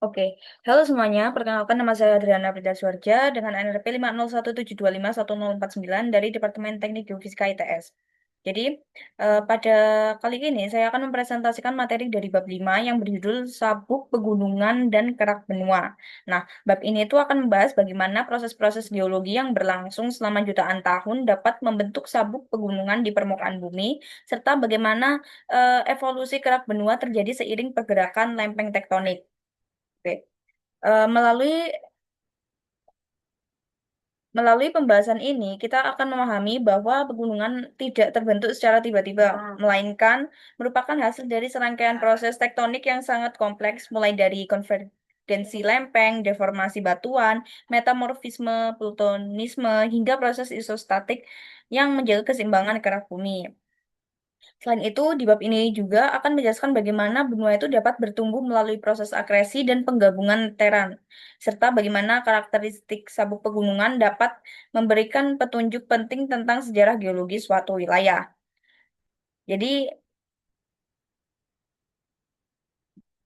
Oke, halo semuanya. Perkenalkan nama saya Adriana Pridaswarja dengan NRP 50172511049 dari Departemen Teknik Geofisika ITS. Jadi, pada kali ini saya akan mempresentasikan materi dari bab 5 yang berjudul Sabuk Pegunungan dan Kerak Benua. Nah, bab ini itu akan membahas bagaimana proses-proses geologi yang berlangsung selama jutaan tahun dapat membentuk sabuk pegunungan di permukaan bumi, serta bagaimana evolusi kerak benua terjadi seiring pergerakan lempeng tektonik. Oke. Melalui melalui pembahasan ini, kita akan memahami bahwa pegunungan tidak terbentuk secara tiba-tiba, melainkan merupakan hasil dari serangkaian proses tektonik yang sangat kompleks, mulai dari konvergensi lempeng, deformasi batuan, metamorfisme, plutonisme, hingga proses isostatik yang menjaga keseimbangan kerak bumi. Selain itu, di bab ini juga akan menjelaskan bagaimana benua itu dapat bertumbuh melalui proses akresi dan penggabungan teran, serta bagaimana karakteristik sabuk pegunungan dapat memberikan petunjuk penting tentang sejarah geologi suatu wilayah. Jadi,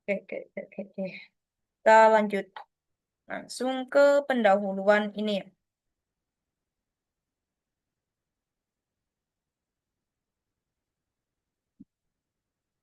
oke. Kita lanjut langsung ke pendahuluan ini.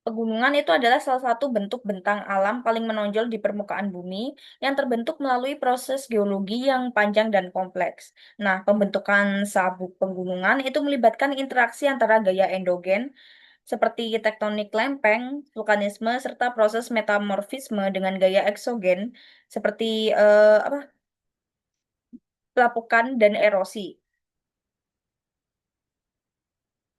Pegunungan itu adalah salah satu bentuk bentang alam paling menonjol di permukaan bumi yang terbentuk melalui proses geologi yang panjang dan kompleks. Nah, pembentukan sabuk pegunungan itu melibatkan interaksi antara gaya endogen seperti tektonik lempeng, vulkanisme, serta proses metamorfisme dengan gaya eksogen seperti pelapukan dan erosi.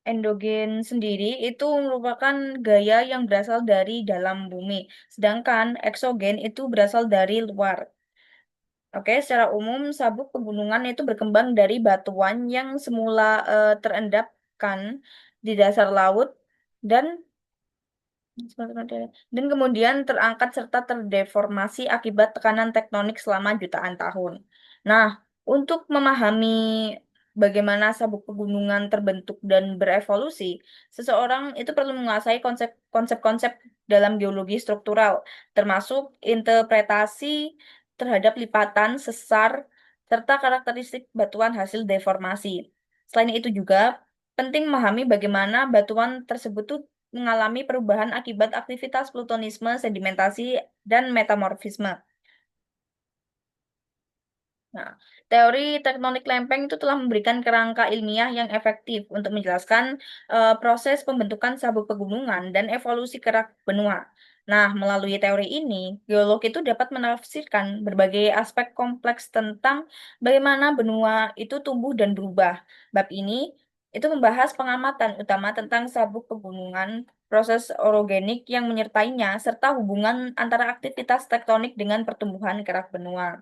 Endogen sendiri itu merupakan gaya yang berasal dari dalam bumi, sedangkan eksogen itu berasal dari luar. Oke, secara umum sabuk pegunungan itu berkembang dari batuan yang semula terendapkan di dasar laut dan kemudian terangkat serta terdeformasi akibat tekanan tektonik selama jutaan tahun. Nah, untuk memahami bagaimana sabuk pegunungan terbentuk dan berevolusi, seseorang itu perlu menguasai konsep-konsep dalam geologi struktural, termasuk interpretasi terhadap lipatan, sesar, serta karakteristik batuan hasil deformasi. Selain itu juga penting memahami bagaimana batuan tersebut tuh mengalami perubahan akibat aktivitas plutonisme, sedimentasi, dan metamorfisme. Nah, teori tektonik lempeng itu telah memberikan kerangka ilmiah yang efektif untuk menjelaskan proses pembentukan sabuk pegunungan dan evolusi kerak benua. Nah, melalui teori ini, geolog itu dapat menafsirkan berbagai aspek kompleks tentang bagaimana benua itu tumbuh dan berubah. Bab ini itu membahas pengamatan utama tentang sabuk pegunungan, proses orogenik yang menyertainya, serta hubungan antara aktivitas tektonik dengan pertumbuhan kerak benua.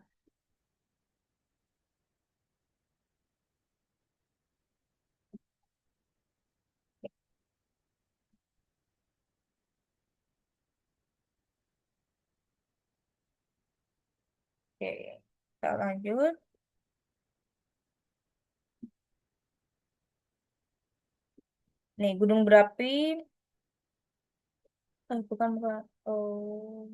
Oke, kita lanjut. Nih, gunung berapi, bukan. Oh,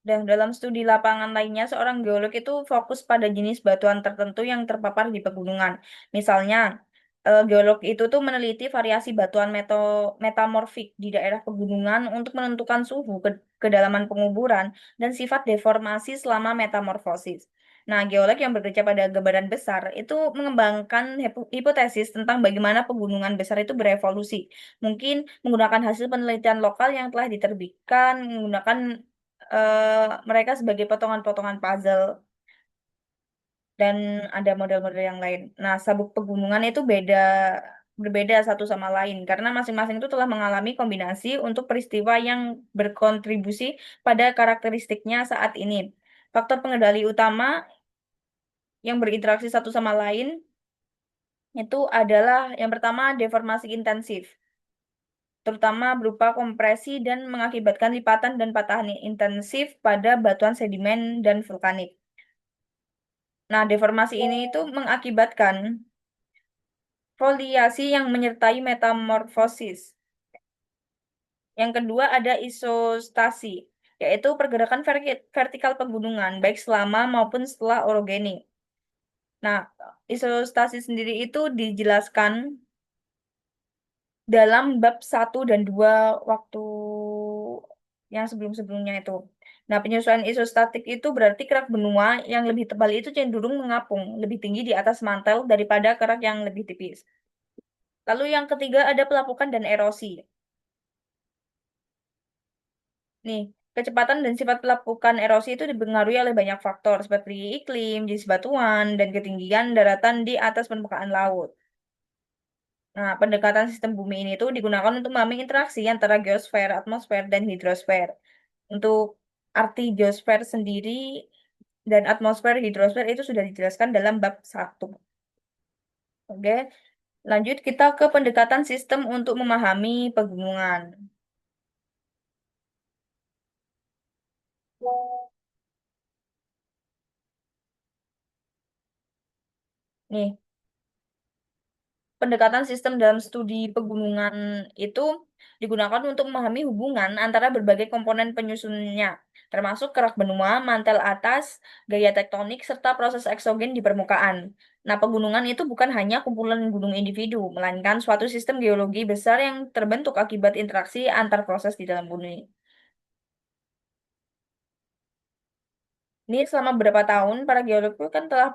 dan dalam studi lapangan lainnya, seorang geolog itu fokus pada jenis batuan tertentu yang terpapar di pegunungan. Misalnya, geolog itu tuh meneliti variasi batuan metamorfik di daerah pegunungan untuk menentukan suhu, kedalaman penguburan, dan sifat deformasi selama metamorfosis. Nah, geolog yang bekerja pada gambaran besar itu mengembangkan hipotesis tentang bagaimana pegunungan besar itu berevolusi. Mungkin menggunakan hasil penelitian lokal yang telah diterbitkan, menggunakan mereka sebagai potongan-potongan puzzle dan ada model-model yang lain. Nah, sabuk pegunungan itu berbeda satu sama lain karena masing-masing itu telah mengalami kombinasi untuk peristiwa yang berkontribusi pada karakteristiknya saat ini. Faktor pengendali utama yang berinteraksi satu sama lain itu adalah yang pertama deformasi intensif, terutama berupa kompresi dan mengakibatkan lipatan dan patahan intensif pada batuan sedimen dan vulkanik. Nah, deformasi ini itu mengakibatkan foliasi yang menyertai metamorfosis. Yang kedua ada isostasi, yaitu pergerakan vertikal pegunungan, baik selama maupun setelah orogeni. Nah, isostasi sendiri itu dijelaskan dalam bab 1 dan 2 waktu yang sebelum-sebelumnya itu. Nah, penyesuaian isostatik itu berarti kerak benua yang lebih tebal itu cenderung mengapung, lebih tinggi di atas mantel daripada kerak yang lebih tipis. Lalu yang ketiga ada pelapukan dan erosi. Nih, kecepatan dan sifat pelapukan erosi itu dipengaruhi oleh banyak faktor seperti iklim, jenis batuan, dan ketinggian daratan di atas permukaan laut. Nah, pendekatan sistem bumi ini tuh digunakan untuk memahami interaksi antara geosfer, atmosfer, dan hidrosfer. Untuk arti geosfer sendiri dan atmosfer hidrosfer itu sudah dijelaskan dalam bab 1. Oke, lanjut kita ke pendekatan sistem untuk memahami pegunungan. Nih, pendekatan sistem dalam studi pegunungan itu digunakan untuk memahami hubungan antara berbagai komponen penyusunnya, termasuk kerak benua, mantel atas, gaya tektonik, serta proses eksogen di permukaan. Nah, pegunungan itu bukan hanya kumpulan gunung individu, melainkan suatu sistem geologi besar yang terbentuk akibat interaksi antar proses di dalam bumi. Ini selama beberapa tahun, para geolog itu kan telah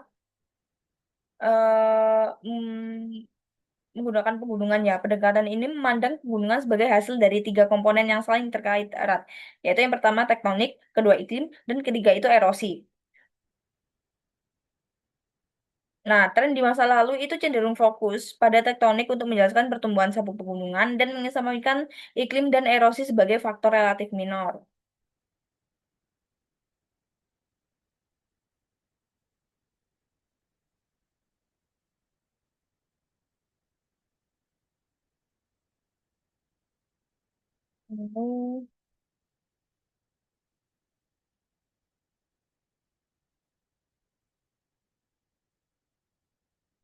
menggunakan pegunungan ya. Pendekatan ini memandang pegunungan sebagai hasil dari 3 komponen yang saling terkait erat, yaitu yang pertama tektonik, kedua iklim, dan ketiga itu erosi. Nah, tren di masa lalu itu cenderung fokus pada tektonik untuk menjelaskan pertumbuhan sabuk pegunungan dan mengesampingkan iklim dan erosi sebagai faktor relatif minor. Hmm,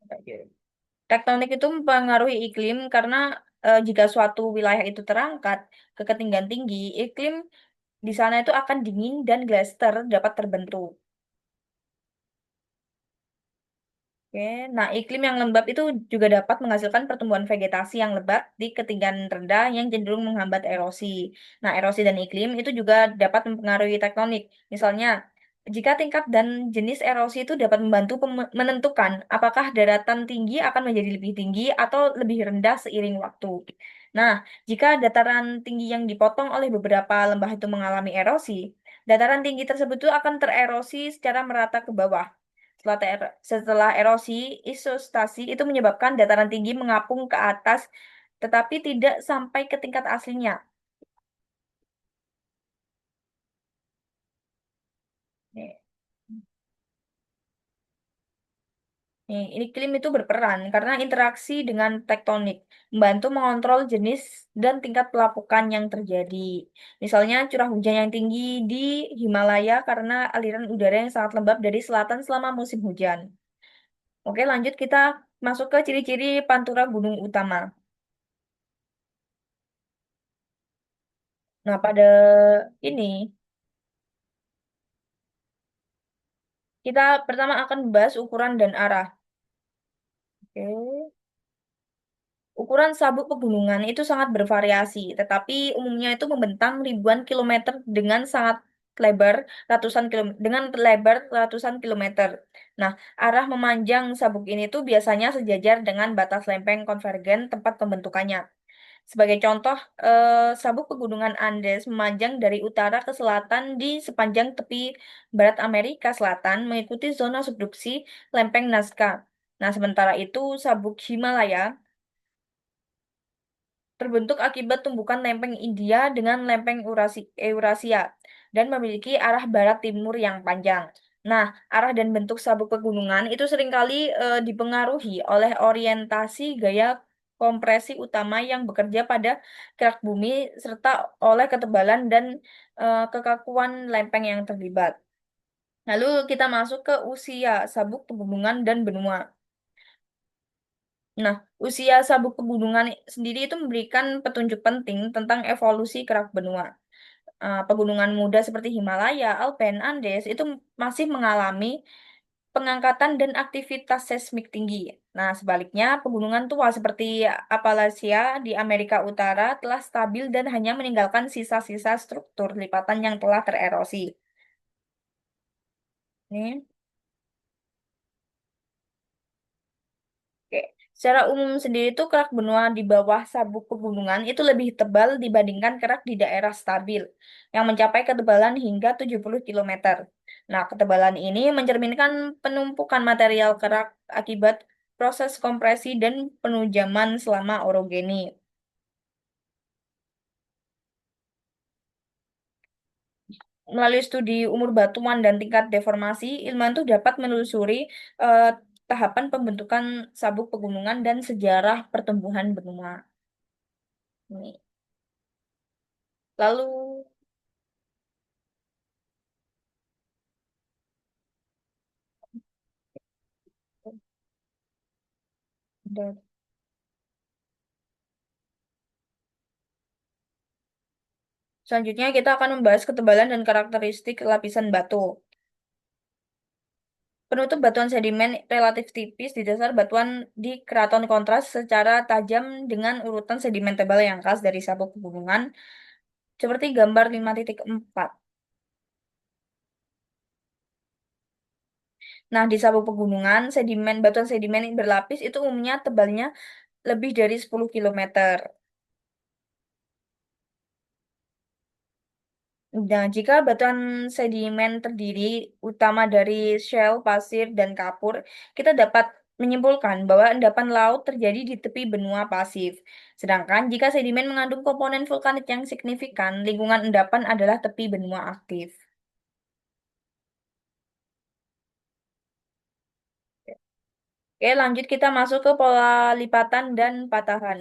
kayak gitu. Tektonik itu mempengaruhi iklim karena jika suatu wilayah itu terangkat ke ketinggian tinggi, iklim di sana itu akan dingin dan glaster dapat terbentuk. Oke, nah iklim yang lembab itu juga dapat menghasilkan pertumbuhan vegetasi yang lebat di ketinggian rendah yang cenderung menghambat erosi. Nah, erosi dan iklim itu juga dapat mempengaruhi tektonik. Misalnya, jika tingkat dan jenis erosi itu dapat membantu menentukan apakah daratan tinggi akan menjadi lebih tinggi atau lebih rendah seiring waktu. Nah, jika dataran tinggi yang dipotong oleh beberapa lembah itu mengalami erosi, dataran tinggi tersebut itu akan tererosi secara merata ke bawah. Setelah erosi, isostasi itu menyebabkan dataran tinggi mengapung ke atas, tetapi tidak sampai ke tingkat aslinya. Nih, ini iklim itu berperan karena interaksi dengan tektonik, membantu mengontrol jenis dan tingkat pelapukan yang terjadi. Misalnya curah hujan yang tinggi di Himalaya karena aliran udara yang sangat lembab dari selatan selama musim hujan. Oke, lanjut kita masuk ke ciri-ciri pantura gunung utama. Nah, pada ini kita pertama akan membahas ukuran dan arah. Oke. Ukuran sabuk pegunungan itu sangat bervariasi, tetapi umumnya itu membentang ribuan kilometer dengan lebar ratusan kilometer. Nah, arah memanjang sabuk ini tuh biasanya sejajar dengan batas lempeng konvergen tempat pembentukannya. Sebagai contoh, sabuk pegunungan Andes memanjang dari utara ke selatan di sepanjang tepi barat Amerika Selatan mengikuti zona subduksi lempeng Nazca. Nah, sementara itu sabuk Himalaya terbentuk akibat tumbukan lempeng India dengan lempeng Eurasia dan memiliki arah barat timur yang panjang. Nah, arah dan bentuk sabuk pegunungan itu seringkali dipengaruhi oleh orientasi gaya kompresi utama yang bekerja pada kerak bumi serta oleh ketebalan dan kekakuan lempeng yang terlibat. Lalu kita masuk ke usia sabuk pegunungan dan benua. Nah, usia sabuk pegunungan sendiri itu memberikan petunjuk penting tentang evolusi kerak benua. Pegunungan muda seperti Himalaya, Alpen, Andes itu masih mengalami pengangkatan dan aktivitas seismik tinggi. Nah, sebaliknya, pegunungan tua seperti Appalachia di Amerika Utara telah stabil dan hanya meninggalkan sisa-sisa struktur lipatan yang telah tererosi. Nih. Oke. Secara umum sendiri itu kerak benua di bawah sabuk pegunungan itu lebih tebal dibandingkan kerak di daerah stabil yang mencapai ketebalan hingga 70 kilometer. Nah, ketebalan ini mencerminkan penumpukan material kerak akibat proses kompresi dan penujaman selama orogeni. Melalui studi umur batuan dan tingkat deformasi, ilmuwan itu dapat menelusuri eh, tahapan pembentukan sabuk pegunungan dan sejarah pertumbuhan benua. Ini. Lalu, dan selanjutnya kita akan membahas ketebalan dan karakteristik lapisan batu. Penutup batuan sedimen relatif tipis di dasar batuan di keraton kontras secara tajam dengan urutan sedimen tebal yang khas dari sabuk pegunungan, seperti gambar 5.4. Nah, di sabuk pegunungan, batuan sedimen yang berlapis itu umumnya tebalnya lebih dari 10 kilometer. Nah, jika batuan sedimen terdiri utama dari shell, pasir, dan kapur, kita dapat menyimpulkan bahwa endapan laut terjadi di tepi benua pasif. Sedangkan jika sedimen mengandung komponen vulkanik yang signifikan, lingkungan endapan adalah tepi benua aktif. Oke, lanjut kita masuk ke pola lipatan dan patahan.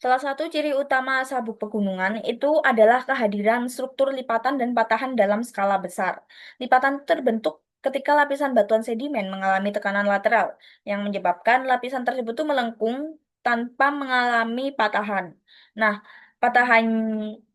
Salah satu ciri utama sabuk pegunungan itu adalah kehadiran struktur lipatan dan patahan dalam skala besar. Lipatan terbentuk ketika lapisan batuan sedimen mengalami tekanan lateral yang menyebabkan lapisan tersebut tuh melengkung tanpa mengalami patahan. Nah, patahan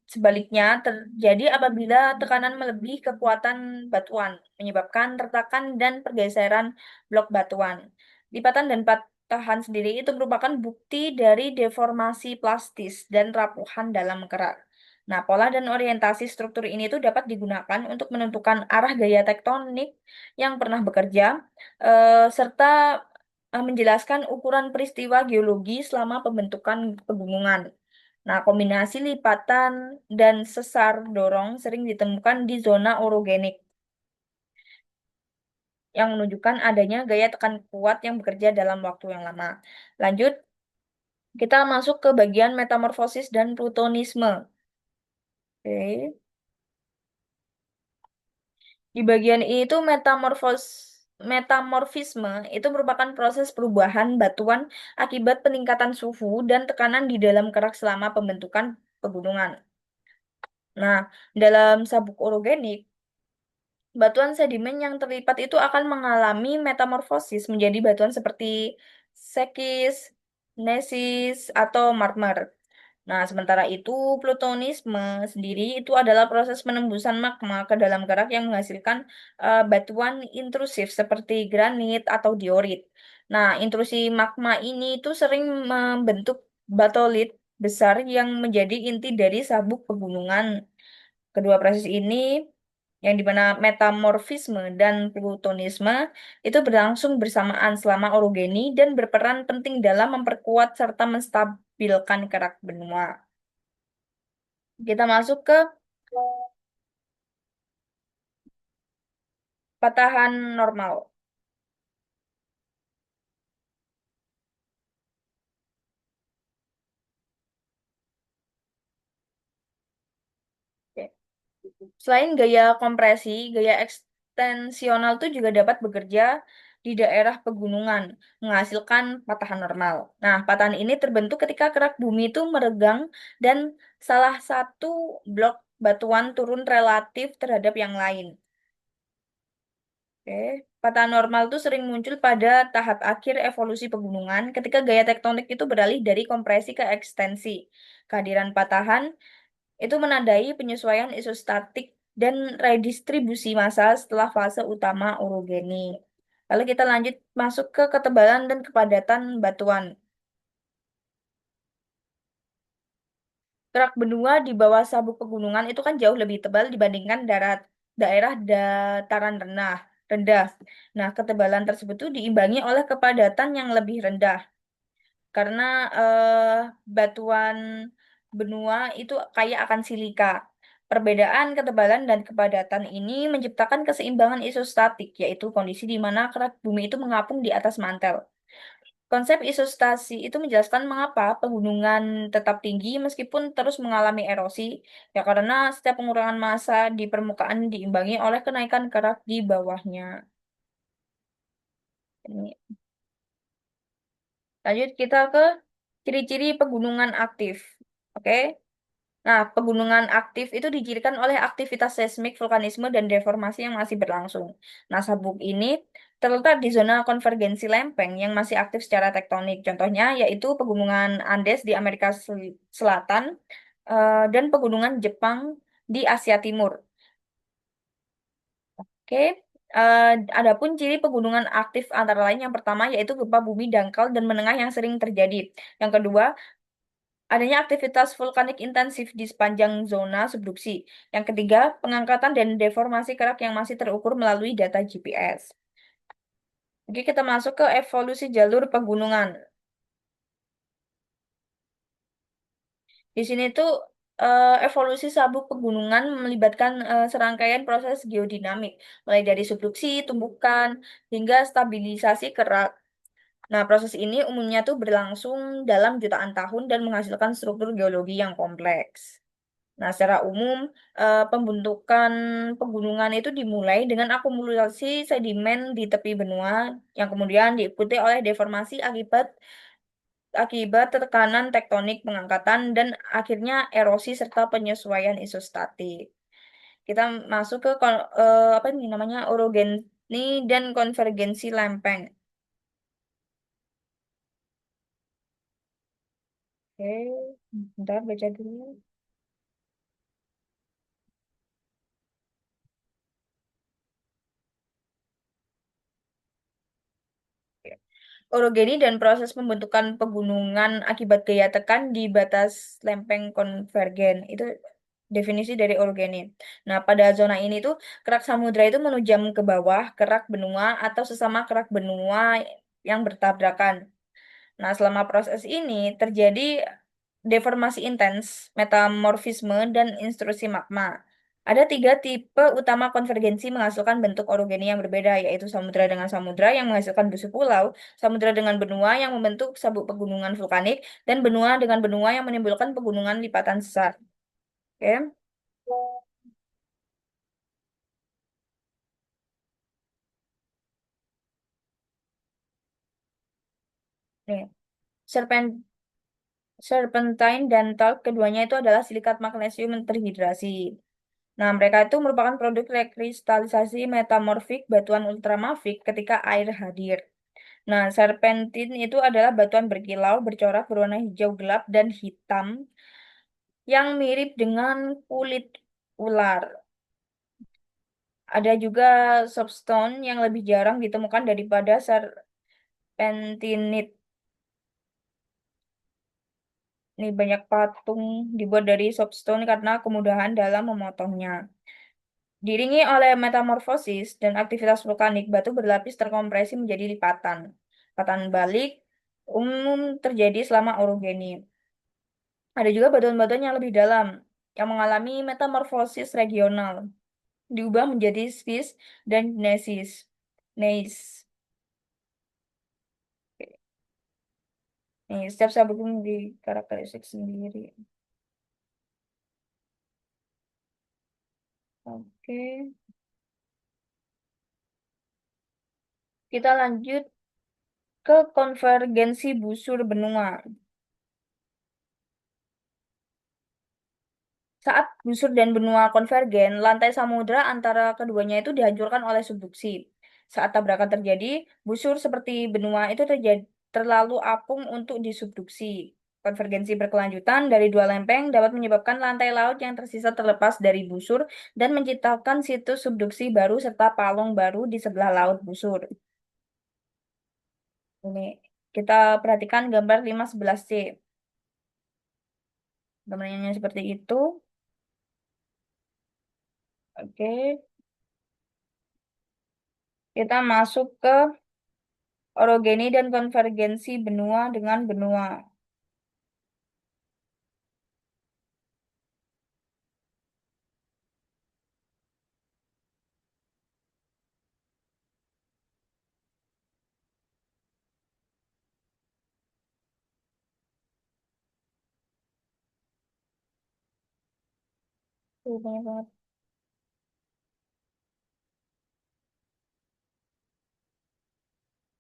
sebaliknya terjadi apabila tekanan melebihi kekuatan batuan, menyebabkan retakan dan pergeseran blok batuan. Lipatan dan patahan sendiri itu merupakan bukti dari deformasi plastis dan rapuhan dalam kerak. Nah, pola dan orientasi struktur ini itu dapat digunakan untuk menentukan arah gaya tektonik yang pernah bekerja, serta menjelaskan ukuran peristiwa geologi selama pembentukan pegunungan. Nah, kombinasi lipatan dan sesar dorong sering ditemukan di zona orogenik yang menunjukkan adanya gaya tekan kuat yang bekerja dalam waktu yang lama. Lanjut, kita masuk ke bagian metamorfosis dan plutonisme. Oke. Di bagian ini tuh metamorfisme itu merupakan proses perubahan batuan akibat peningkatan suhu dan tekanan di dalam kerak selama pembentukan pegunungan. Nah, dalam sabuk orogenik, batuan sedimen yang terlipat itu akan mengalami metamorfosis menjadi batuan seperti sekis, gnesis, atau marmer. Nah, sementara itu, plutonisme sendiri itu adalah proses penembusan magma ke dalam kerak yang menghasilkan batuan intrusif seperti granit atau diorit. Nah, intrusi magma ini itu sering membentuk batolit besar yang menjadi inti dari sabuk pegunungan. Kedua proses ini yang dimana metamorfisme dan plutonisme itu berlangsung bersamaan selama orogeni dan berperan penting dalam memperkuat serta menstabilkan kerak benua. Kita masuk ke patahan normal. Oke. Selain gaya kompresi, gaya ekstensional itu juga dapat bekerja di daerah pegunungan, menghasilkan patahan normal. Nah, patahan ini terbentuk ketika kerak bumi itu meregang dan salah satu blok batuan turun relatif terhadap yang lain. Oke. Patahan normal itu sering muncul pada tahap akhir evolusi pegunungan ketika gaya tektonik itu beralih dari kompresi ke ekstensi. Kehadiran patahan itu menandai penyesuaian isostatik dan redistribusi massa setelah fase utama orogeni. Lalu kita lanjut masuk ke ketebalan dan kepadatan batuan. Kerak benua di bawah sabuk pegunungan itu kan jauh lebih tebal dibandingkan daerah dataran rendah. Nah, ketebalan tersebut tuh diimbangi oleh kepadatan yang lebih rendah karena batuan benua itu kaya akan silika. Perbedaan ketebalan dan kepadatan ini menciptakan keseimbangan isostatik, yaitu kondisi di mana kerak bumi itu mengapung di atas mantel. Konsep isostasi itu menjelaskan mengapa pegunungan tetap tinggi meskipun terus mengalami erosi, ya karena setiap pengurangan massa di permukaan diimbangi oleh kenaikan kerak di bawahnya. Ini. Lanjut kita ke ciri-ciri pegunungan aktif. Oke. Nah, pegunungan aktif itu dicirikan oleh aktivitas seismik, vulkanisme, dan deformasi yang masih berlangsung. Nah, sabuk ini terletak di zona konvergensi lempeng yang masih aktif secara tektonik. Contohnya yaitu pegunungan Andes di Amerika Selatan dan pegunungan Jepang di Asia Timur. Oke. Eh, Adapun ciri pegunungan aktif antara lain yang pertama yaitu gempa bumi dangkal dan menengah yang sering terjadi. Yang kedua, adanya aktivitas vulkanik intensif di sepanjang zona subduksi. Yang ketiga, pengangkatan dan deformasi kerak yang masih terukur melalui data GPS. Oke, kita masuk ke evolusi jalur pegunungan. Di sini tuh evolusi sabuk pegunungan melibatkan serangkaian proses geodinamik, mulai dari subduksi, tumbukan, hingga stabilisasi kerak. Nah, proses ini umumnya tuh berlangsung dalam jutaan tahun dan menghasilkan struktur geologi yang kompleks. Nah, secara umum, pembentukan pegunungan itu dimulai dengan akumulasi sedimen di tepi benua yang kemudian diikuti oleh deformasi akibat akibat tekanan tektonik pengangkatan dan akhirnya erosi serta penyesuaian isostatik. Kita masuk ke apa ini namanya orogeni dan konvergensi lempeng. Oke, bentar baca dulu. Orogeni dan proses pembentukan pegunungan akibat gaya tekan di batas lempeng konvergen. Itu definisi dari orogeni. Nah, pada zona ini tuh kerak samudra itu menujam ke bawah, kerak benua atau sesama kerak benua yang bertabrakan. Nah, selama proses ini terjadi deformasi intens, metamorfisme, dan intrusi magma. Ada tiga tipe utama konvergensi menghasilkan bentuk orogeni yang berbeda, yaitu samudra dengan samudra yang menghasilkan busuk pulau, samudra dengan benua yang membentuk sabuk pegunungan vulkanik, dan benua dengan benua yang menimbulkan pegunungan lipatan sesar. Oke, nih. Serpen Serpentine dan talc keduanya itu adalah silikat magnesium terhidrasi. Nah, mereka itu merupakan produk rekristalisasi metamorfik batuan ultramafik ketika air hadir. Nah, serpentin itu adalah batuan berkilau, bercorak, berwarna hijau gelap dan hitam yang mirip dengan kulit ular. Ada juga soapstone yang lebih jarang ditemukan daripada serpentinit. Ini banyak patung dibuat dari soapstone karena kemudahan dalam memotongnya. Diiringi oleh metamorfosis dan aktivitas vulkanik, batu berlapis terkompresi menjadi lipatan. Lipatan balik umum terjadi selama orogeni. Ada juga batuan-batuan yang lebih dalam, yang mengalami metamorfosis regional, diubah menjadi schist dan gneiss. Nih, setiap sabuk memiliki karakteristik sendiri. Oke, kita lanjut ke konvergensi busur benua. Saat busur dan benua konvergen, lantai samudra antara keduanya itu dihancurkan oleh subduksi. Saat tabrakan terjadi, busur seperti benua itu terjadi terlalu apung untuk disubduksi. Konvergensi berkelanjutan dari dua lempeng dapat menyebabkan lantai laut yang tersisa terlepas dari busur dan menciptakan situs subduksi baru serta palung baru di sebelah laut busur. Ini kita perhatikan gambar 511C. Gambarnya seperti itu. Oke, kita masuk ke orogeni dan konvergensi benua dengan benua. Tuh, banyak banget.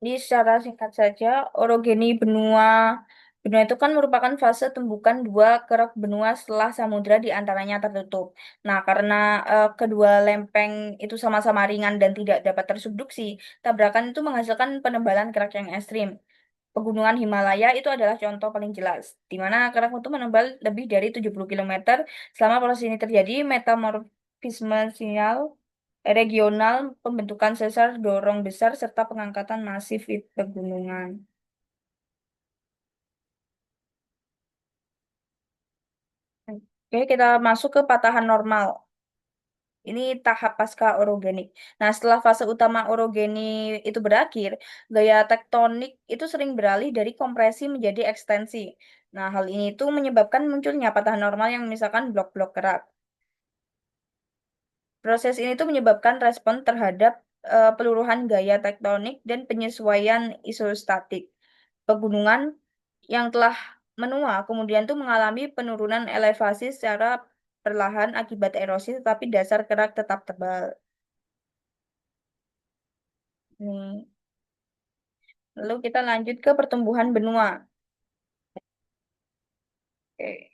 Jadi secara singkat saja, orogeni benua benua itu kan merupakan fase tumbukan dua kerak benua setelah samudra di antaranya tertutup. Nah, karena kedua lempeng itu sama-sama ringan dan tidak dapat tersubduksi, tabrakan itu menghasilkan penebalan kerak yang ekstrim. Pegunungan Himalaya itu adalah contoh paling jelas, di mana kerak itu menebal lebih dari 70 kilometer. Selama proses ini terjadi, metamorfisme sinyal regional, pembentukan sesar, dorong besar, serta pengangkatan masif pegunungan. Oke, kita masuk ke patahan normal. Ini tahap pasca orogenik. Nah, setelah fase utama orogeni itu berakhir, gaya tektonik itu sering beralih dari kompresi menjadi ekstensi. Nah, hal ini itu menyebabkan munculnya patahan normal yang memisahkan blok-blok kerak. Proses ini tuh menyebabkan respon terhadap peluruhan gaya tektonik dan penyesuaian isostatik. Pegunungan yang telah menua kemudian tuh mengalami penurunan elevasi secara perlahan akibat erosi, tetapi dasar kerak tetap tebal. Nih. Lalu kita lanjut ke pertumbuhan benua. Oke.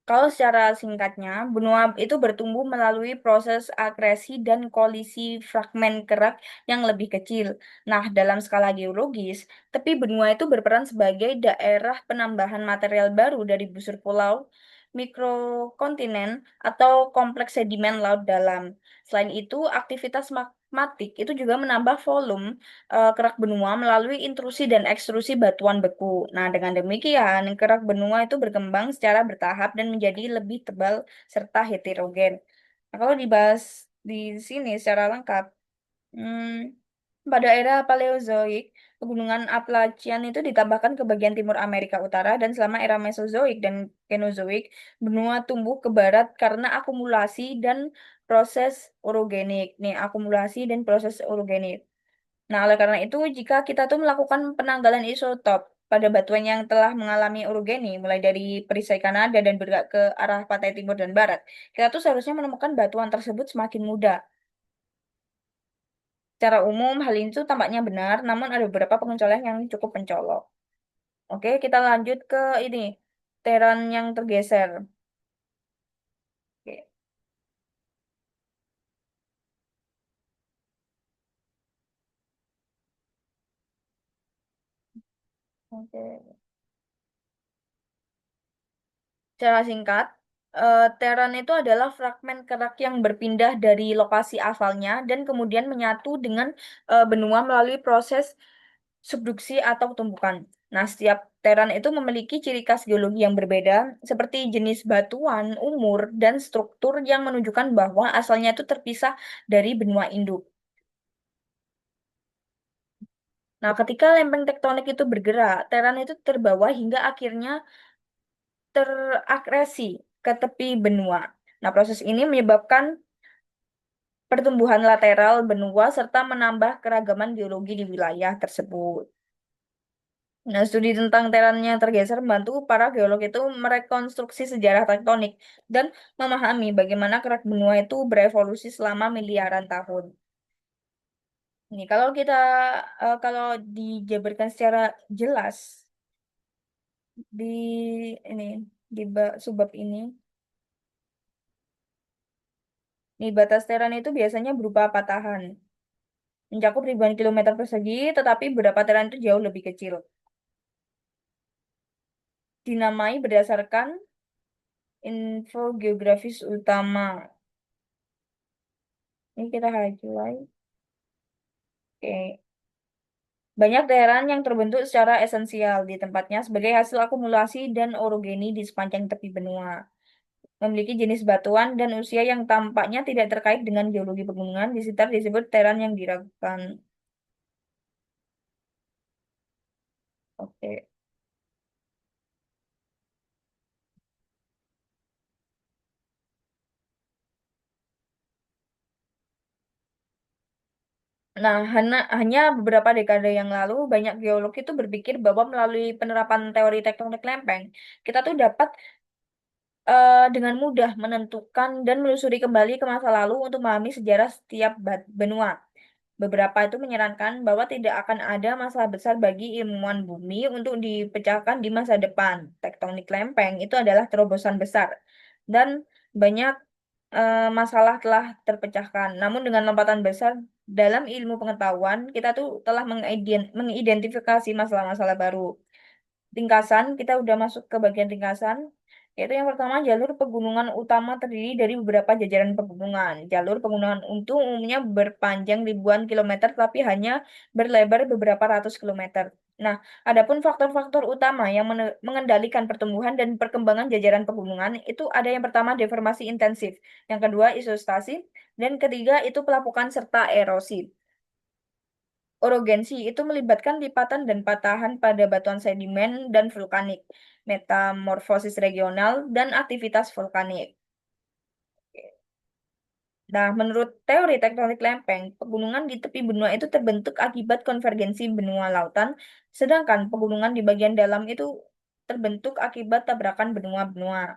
Kalau secara singkatnya, benua itu bertumbuh melalui proses akresi dan kolisi fragmen kerak yang lebih kecil. Nah, dalam skala geologis, tepi benua itu berperan sebagai daerah penambahan material baru dari busur pulau, mikrokontinen, atau kompleks sedimen laut dalam. Selain itu, aktivitas magmatik itu juga menambah volume kerak benua melalui intrusi dan ekstrusi batuan beku. Nah, dengan demikian, kerak benua itu berkembang secara bertahap dan menjadi lebih tebal serta heterogen. Nah, kalau dibahas di sini secara lengkap, pada era Paleozoik, pegunungan Appalachian itu ditambahkan ke bagian timur Amerika Utara dan selama era Mesozoik dan Kenozoik, benua tumbuh ke barat karena akumulasi dan proses orogenik. Nih, akumulasi dan proses orogenik. Nah, oleh karena itu, jika kita tuh melakukan penanggalan isotop pada batuan yang telah mengalami orogeni, mulai dari perisai Kanada dan bergerak ke arah pantai timur dan barat, kita tuh seharusnya menemukan batuan tersebut semakin muda. Secara umum, hal ini tuh tampaknya benar, namun ada beberapa pengecualian yang cukup mencolok. Oke, kita lanjut ke ini, teran yang tergeser. Oke, oke. Secara singkat, teran itu adalah fragmen kerak yang berpindah dari lokasi asalnya dan kemudian menyatu dengan benua melalui proses subduksi atau tumbukan. Nah, setiap teran itu memiliki ciri khas geologi yang berbeda, seperti jenis batuan, umur, dan struktur yang menunjukkan bahwa asalnya itu terpisah dari benua induk. Nah, ketika lempeng tektonik itu bergerak, teran itu terbawa hingga akhirnya terakresi ke tepi benua. Nah, proses ini menyebabkan pertumbuhan lateral benua serta menambah keragaman geologi di wilayah tersebut. Nah, studi tentang terannya tergeser membantu para geolog itu merekonstruksi sejarah tektonik dan memahami bagaimana kerak benua itu berevolusi selama miliaran tahun. Ini kalau kita kalau dijabarkan secara jelas di ini di subbab ini. Nih, batas teran itu biasanya berupa patahan, mencakup ribuan kilometer persegi, tetapi beberapa teran itu jauh lebih kecil. Dinamai berdasarkan info geografis utama. Ini kita highlight. Oke. Banyak daerah yang terbentuk secara esensial di tempatnya sebagai hasil akumulasi dan orogeni di sepanjang tepi benua. Memiliki jenis batuan dan usia yang tampaknya tidak terkait dengan geologi pegunungan, di sekitar disebut teran yang diragukan. Oke. Nah, hanya beberapa dekade yang lalu, banyak geolog itu berpikir bahwa melalui penerapan teori tektonik lempeng, kita tuh dapat dengan mudah menentukan dan menelusuri kembali ke masa lalu untuk memahami sejarah setiap benua. Beberapa itu menyarankan bahwa tidak akan ada masalah besar bagi ilmuwan bumi untuk dipecahkan di masa depan. Tektonik lempeng itu adalah terobosan besar dan banyak masalah telah terpecahkan. Namun dengan lompatan besar dalam ilmu pengetahuan, kita tuh telah mengidentifikasi masalah-masalah baru. Ringkasan, kita udah masuk ke bagian ringkasan. Yaitu yang pertama, jalur pegunungan utama terdiri dari beberapa jajaran pegunungan. Jalur pegunungan itu umumnya berpanjang ribuan kilometer, tapi hanya berlebar beberapa ratus kilometer. Nah, adapun faktor-faktor utama yang mengendalikan pertumbuhan dan perkembangan jajaran pegunungan itu ada yang pertama deformasi intensif, yang kedua isostasi, dan ketiga itu pelapukan serta erosi. Orogensi itu melibatkan lipatan dan patahan pada batuan sedimen dan vulkanik, metamorfosis regional, dan aktivitas vulkanik. Nah, menurut teori tektonik lempeng, pegunungan di tepi benua itu terbentuk akibat konvergensi benua lautan, sedangkan pegunungan di bagian dalam itu terbentuk akibat tabrakan benua-benua.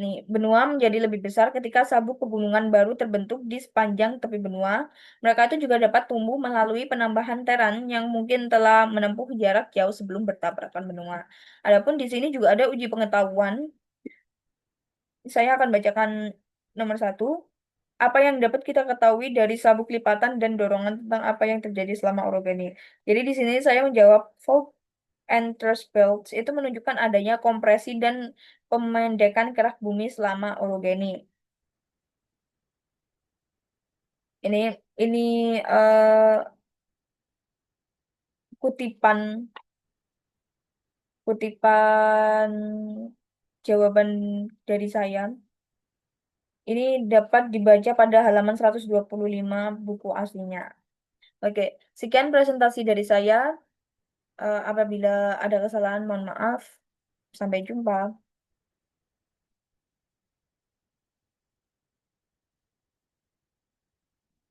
Nih, benua menjadi lebih besar ketika sabuk pegunungan baru terbentuk di sepanjang tepi benua. Mereka itu juga dapat tumbuh melalui penambahan teran yang mungkin telah menempuh jarak jauh sebelum bertabrakan benua. Adapun di sini juga ada uji pengetahuan. Saya akan bacakan nomor satu. Apa yang dapat kita ketahui dari sabuk lipatan dan dorongan tentang apa yang terjadi selama orogeny. Jadi di sini saya menjawab fault and thrust belts itu menunjukkan adanya kompresi dan pemendekan kerak bumi selama orogeny. Ini ini eh, kutipan kutipan jawaban dari saya. Ini dapat dibaca pada halaman 125 buku aslinya. Oke, sekian presentasi dari saya. Apabila ada kesalahan, mohon maaf. Sampai jumpa.